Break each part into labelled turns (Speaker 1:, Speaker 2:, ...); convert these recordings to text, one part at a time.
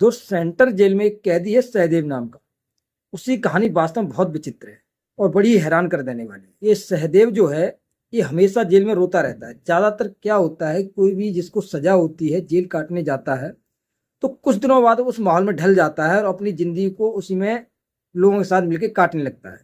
Speaker 1: जो central jail में एक कैदी है सहदेव नाम का, उसकी कहानी वास्तव में बहुत विचित्र है और बड़ी हैरान कर देने वाली। ये सहदेव जो है, ये हमेशा जेल में रोता रहता है। ज्यादातर क्या होता है, कोई भी जिसको सजा होती है जेल काटने जाता है तो कुछ दिनों बाद उस माहौल में ढल जाता है और अपनी जिंदगी को उसी में लोगों के साथ मिलकर काटने लगता है।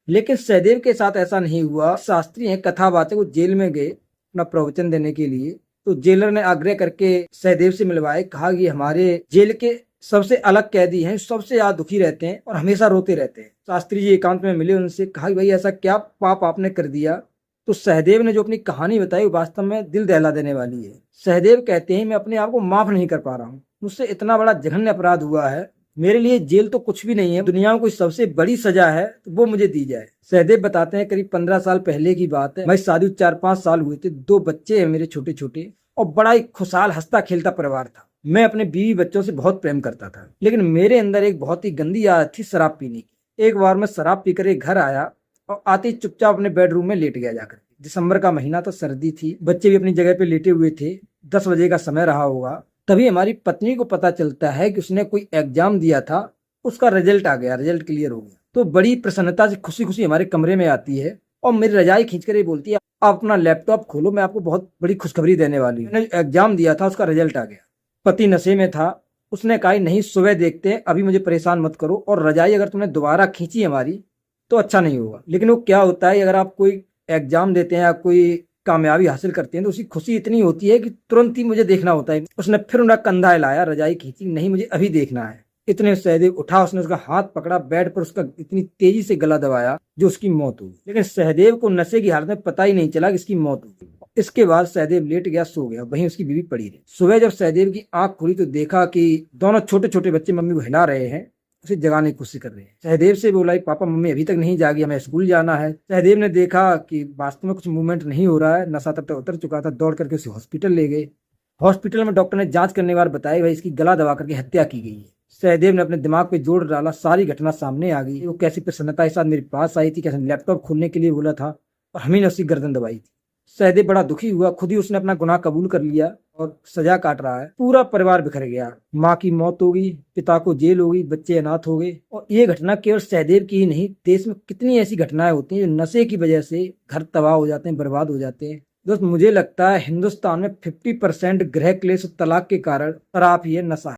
Speaker 1: लेकिन सहदेव के साथ ऐसा नहीं हुआ। शास्त्री हैं, कथावाचक, वो जेल में गए अपना प्रवचन देने के लिए। तो जेलर ने आग्रह करके सहदेव से मिलवाए, कहा कि हमारे जेल के सबसे अलग कैदी हैं, सबसे ज्यादा दुखी रहते हैं और हमेशा रोते रहते हैं। शास्त्री जी एकांत में मिले, उनसे कहा कि भाई ऐसा क्या पाप आपने कर दिया। तो सहदेव ने जो अपनी कहानी बताई वो वास्तव में दिल दहला देने वाली है। सहदेव कहते हैं, मैं अपने आप को माफ नहीं कर पा रहा हूँ, मुझसे इतना बड़ा जघन्य अपराध हुआ है। मेरे लिए जेल तो कुछ भी नहीं है, दुनिया में कोई सबसे बड़ी सजा है तो वो मुझे दी जाए। सहदेव बताते हैं, करीब 15 साल पहले की बात है। मैं शादी 4-5 साल हुए थे, 2 बच्चे हैं मेरे छोटे छोटे, और बड़ा ही खुशहाल हंसता खेलता परिवार था। मैं अपने बीवी बच्चों से बहुत प्रेम करता था, लेकिन मेरे अंदर एक बहुत ही गंदी आदत थी शराब पीने की। एक बार मैं शराब पीकर एक घर आया और आते ही चुपचाप अपने बेडरूम में लेट गया जाकर। दिसंबर का महीना था, सर्दी थी, बच्चे भी अपनी जगह पे लेटे हुए थे। 10 बजे का समय रहा होगा। तभी हमारी पत्नी को पता चलता है कि उसने कोई एग्जाम दिया था, उसका रिजल्ट आ गया, रिजल्ट क्लियर हो गया। तो बड़ी प्रसन्नता से खुशी खुशी हमारे कमरे में आती है और मेरी रजाई खींचकर ये बोलती है, आप अपना लैपटॉप खोलो, मैं आपको बहुत बड़ी खुशखबरी देने वाली हूँ। मैंने एग्जाम दिया था, उसका रिजल्ट आ गया। पति नशे में था, उसने कहा नहीं, सुबह देखते हैं, अभी मुझे परेशान मत करो, और रजाई अगर तुमने दोबारा खींची हमारी तो अच्छा नहीं होगा। लेकिन वो क्या होता है, अगर आप कोई एग्जाम देते हैं या कोई कामयाबी हासिल करते हैं तो उसकी खुशी इतनी होती है कि तुरंत ही मुझे देखना होता है। उसने फिर उनका कंधा हिलाया, रजाई खींची, नहीं मुझे अभी देखना है। इतने सहदेव उठा, उसने उसका हाथ पकड़ा, बेड पर उसका इतनी तेजी से गला दबाया जो उसकी मौत हुई। लेकिन सहदेव को नशे की हालत में पता ही नहीं चला कि इसकी मौत हुई। इसके बाद सहदेव लेट गया, सो गया, वहीं उसकी बीवी पड़ी रही। सुबह जब सहदेव की आंख खुली तो देखा कि दोनों छोटे छोटे बच्चे मम्मी को हिला रहे हैं, उसे जगाने की कोशिश कर रहे हैं। सहदेव से बोला, पापा मम्मी अभी तक नहीं जागी, हमें स्कूल जाना है। सहदेव ने देखा कि वास्तव में कुछ मूवमेंट नहीं हो रहा है, नशा तब तक उतर चुका था। दौड़ करके उसे हॉस्पिटल ले गए। हॉस्पिटल में डॉक्टर ने जांच करने के बाद बताया, भाई इसकी गला दबा करके हत्या की गई है। सहदेव ने अपने दिमाग पे जोर डाला, सारी घटना सामने आ गई। वो कैसी प्रसन्नता के साथ मेरे पास आई थी, कैसे लैपटॉप खोलने के लिए बोला था और हमें ने उसकी गर्दन दबाई थी। सहदेव बड़ा दुखी हुआ, खुद ही उसने अपना गुनाह कबूल कर लिया और सजा काट रहा है। पूरा परिवार बिखर गया, माँ की मौत हो गई, पिता को जेल हो गई, बच्चे अनाथ हो गए। और ये घटना केवल सहदेव की ही नहीं, देश में कितनी ऐसी घटनाएं होती हैं जो नशे की वजह से घर तबाह हो जाते हैं, बर्बाद हो जाते हैं। दोस्त, मुझे लगता है हिंदुस्तान में 50% गृह क्लेश और तलाक के कारण शराब ही है, नशा है।